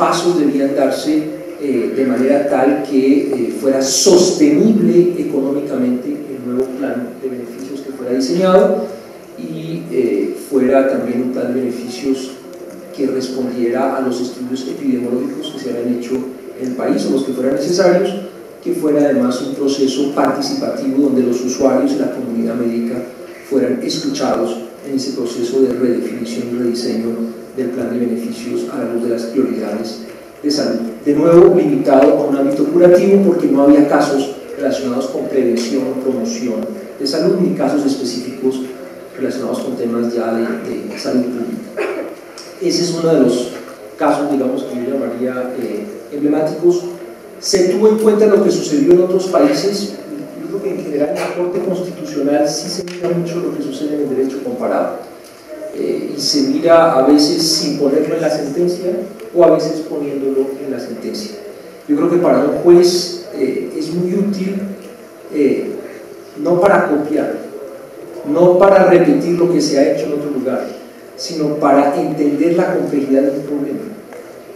pasos debían darse de manera tal que fuera sostenible económicamente el nuevo plan de beneficios que fuera diseñado y fuera también un plan de beneficios que respondiera a los estudios epidemiológicos que se habían hecho en el país o los que fueran necesarios, que fuera además un proceso participativo donde los usuarios y la comunidad médica fueran escuchados en ese proceso de redefinición y rediseño del plan de beneficios a la luz de las prioridades de salud. De nuevo, limitado a un ámbito curativo porque no había casos relacionados con prevención o promoción de salud, ni casos específicos relacionados con temas ya de salud pública. Ese es uno de los casos, digamos, que yo llamaría emblemáticos. Se tuvo en cuenta lo que sucedió en otros países. Yo creo que en general en la Corte Constitucional sí se mira mucho lo que sucede en el derecho comparado, y se mira a veces sin ponerlo en la sentencia o a veces poniéndolo en la sentencia. Yo creo que para un juez es muy útil no para copiar, no para repetir lo que se ha hecho en otro lugar, sino para entender la complejidad del problema,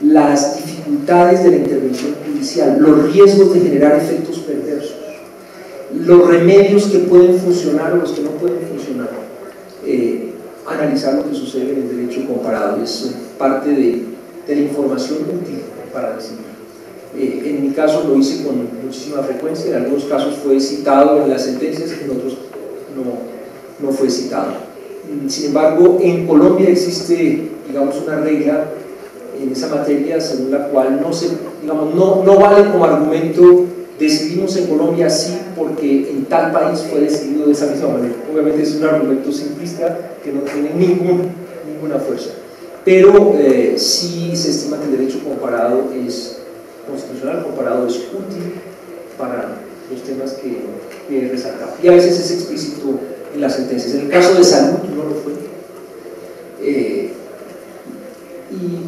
las dificultades de la intervención judicial, los riesgos de generar efectos perversos, los remedios que pueden funcionar o los que no pueden funcionar. Analizar lo que sucede en el derecho comparado es parte de la información útil para decidir. En mi caso lo hice con muchísima frecuencia, en algunos casos fue citado en las sentencias, en otros no fue citado. Sin embargo, en Colombia existe, digamos, una regla en esa materia según la cual no vale como argumento decidimos en Colombia así porque en tal país fue decidido de esa misma manera. Obviamente es un argumento simplista que no tiene ninguna fuerza, pero sí se estima que el derecho comparado constitucional comparado es útil para los temas que resaltaba, y a veces es explícito en las sentencias. En el caso de salud no lo fue,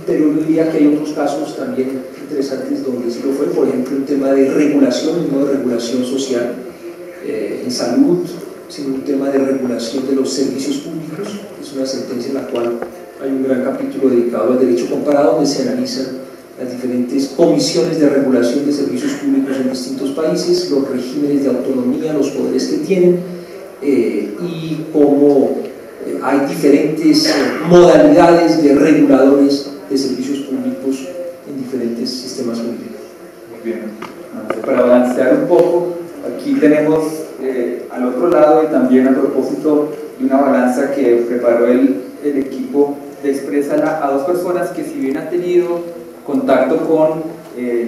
pero yo diría que hay otros casos también interesantes donde sí lo fue. Por ejemplo, un tema de regulación, no de regulación social en salud, sino un tema de regulación de los servicios públicos. Es una sentencia en la cual hay un gran capítulo dedicado al derecho comparado, donde se analizan las diferentes comisiones de regulación de servicios públicos en distintos países, los regímenes de autonomía, los poderes que tienen, y cómo hay diferentes modalidades de reguladores de servicios públicos en diferentes sistemas jurídicos. Muy bien. Para balancear un poco, aquí tenemos al otro lado, y también a propósito de una balanza que preparó el equipo de Exprésala, a dos personas que, si bien han tenido contacto con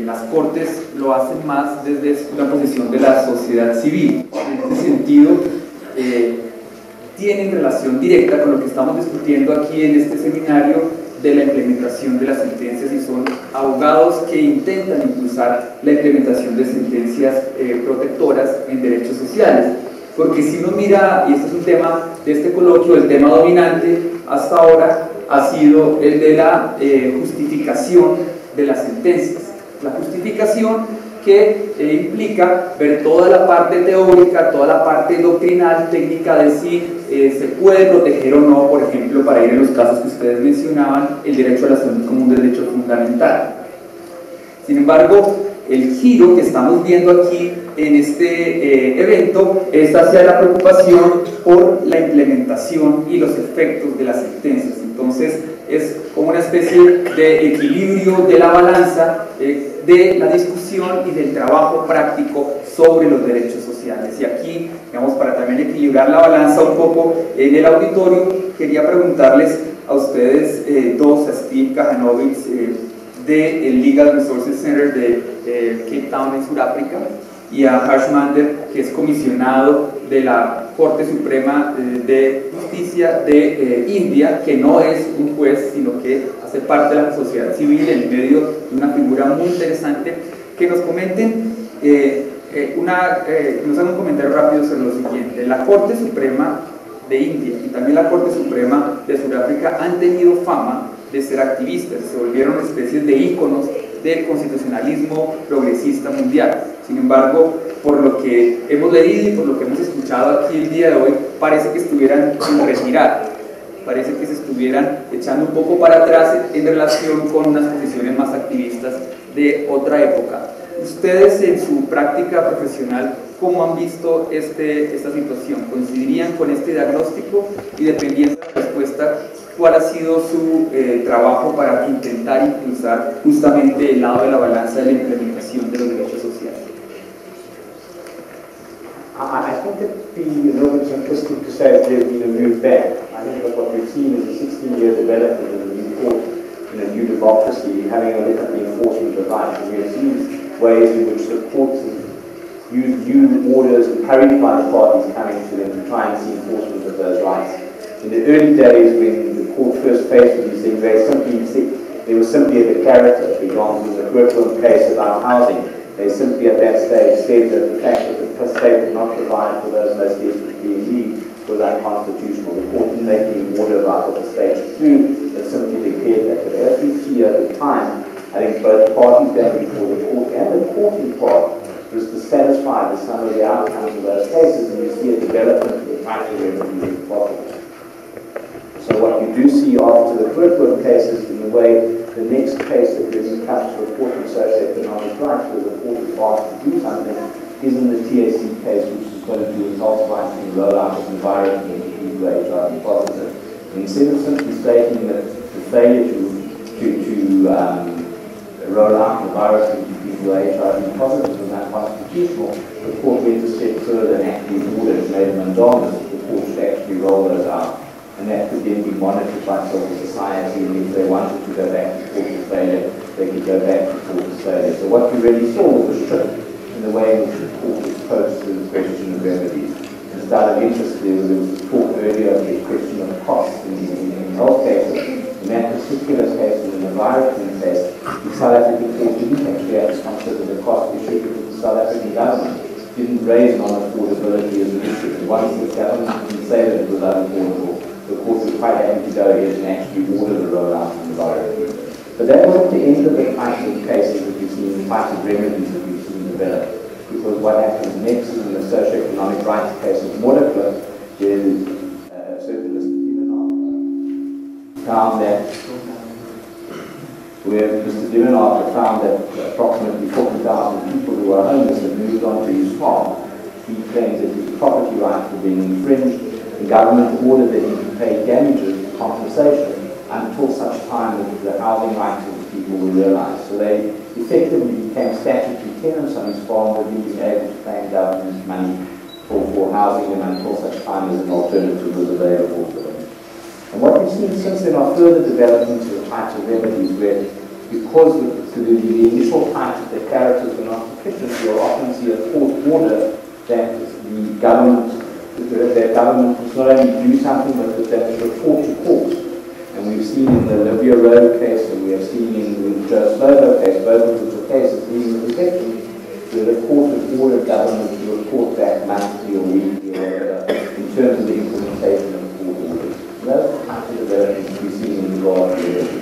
las cortes, lo hacen más desde una posición de la sociedad civil. En ese sentido, tienen relación directa con lo que estamos discutiendo aquí en este seminario de la implementación de las sentencias, y son abogados que intentan impulsar la implementación de sentencias protectoras en derechos sociales. Porque si uno mira, y este es un tema de este coloquio, el tema dominante hasta ahora ha sido el de la justificación de las sentencias. La justificación que implica ver toda la parte teórica, toda la parte doctrinal, técnica de si se puede proteger o no, por ejemplo, para ir en los casos que ustedes mencionaban, el derecho a la salud como un derecho fundamental. Sin embargo, el giro que estamos viendo aquí en este evento es hacia la preocupación por la implementación y los efectos de las sentencias. Entonces, es como una especie de equilibrio de la balanza de la discusión y del trabajo práctico sobre los derechos sociales. Y aquí, digamos, para también equilibrar la balanza un poco en el auditorio, quería preguntarles a ustedes dos, a Steve Kajanovic del Legal Resources Center de Cape Town en Sudáfrica, y a Harsh Mander, que es comisionado de la Corte Suprema de Justicia de India, que no es un juez, sino que hace parte de la sociedad civil en medio de una figura muy interesante, que nos comenten, nos hagan un comentario rápido sobre lo siguiente. La Corte Suprema de India y también la Corte Suprema de Sudáfrica han tenido fama de ser activistas, se volvieron especies de íconos del constitucionalismo progresista mundial. Sin embargo, por lo que hemos leído y por lo que hemos escuchado aquí el día de hoy, parece que estuvieran en retirada. parece que se estuvieran echando un poco para atrás en relación con unas posiciones más activistas de otra época. Ustedes en su práctica profesional, ¿cómo han visto esta situación? ¿Coincidirían con este diagnóstico? Y dependiendo de la respuesta, ¿cuál ha sido su trabajo para intentar impulsar justamente el lado de la balanza de la implementación de los derechos sociales? I think it'd be a little bit simplistic to say that there's been a move back. I think that what we've seen is a 16-year development in the new court, in a new democracy, having a look at the enforcement of rights. And we have seen ways in which the courts use new orders encouraged by the parties coming to them to try and see enforcement of those rights. In the early days when the court first faced with these things, they were simply a declarative. For example, in the Quirkland case about housing, they simply at that stage said that the fact that the state did not provide for those most desperately in need was unconstitutional. The court didn't make any order about what the state should do, they simply declared that. But as we see over time, I think both parties going before the court and the court in part was dissatisfied with some of the outcomes of those cases, and you see a development of the types of remedies possible. So what you do see after the Quirkland cases, in a way, the next case that really comes to report on socioeconomic rights, where the court is asked to do something, is in the TAC case, which is going to do with ultimately rollout of environment and people HIV positive. And instead of simply stating that the failure to roll out the virus into people HIV positive was unconstitutional, the court went a step further and actually ordered, made a mandamus that the court should actually roll those out. And that could then be monitored by civil society, and if they wanted to go back to court of failure, they could go back to court of failure. So what we really saw was a shift in the way in which the court was posed to the question of remedies. Just out of interest, there was talk earlier of the question of costs in health cases. In that particular case, in the environment case, the South African court didn't actually have to consider the cost issue because the South African government didn't raise non-affordability as an issue. Once the government didn't say that it was unaffordable, the court was quite happy to go ahead and actually order the rollout of the virus. But that wasn't the end of the types of cases that we've seen, the types of remedies that we've seen develop. Because what happens next in the socio-economic rights case of Motorclub is certain Mr. Divenard found that found that approximately 40,000 people who are homeless had moved on to his farm. He claims that his property rights were being infringed. The government ordered that he pay damages, compensation, until such time that the housing rights of the people were realized. So they effectively became statutory tenants on his farm, but he was able to claim government money for housing them until such time as an alternative was available for them. And what we've seen since then are further developments of the types of remedies where, because the initial types of declaratives were not sufficient, you'll often see a court order that the government must not only do something, but that they should report to court. And we've seen in the Libya Road case, and we have seen in the Joe Slovo case, both of which are cases dealing with protection, where the court has ordered government to report back monthly or weekly or whatever in terms of the implementation of court orders. And those are the types of developments we've seen in regard to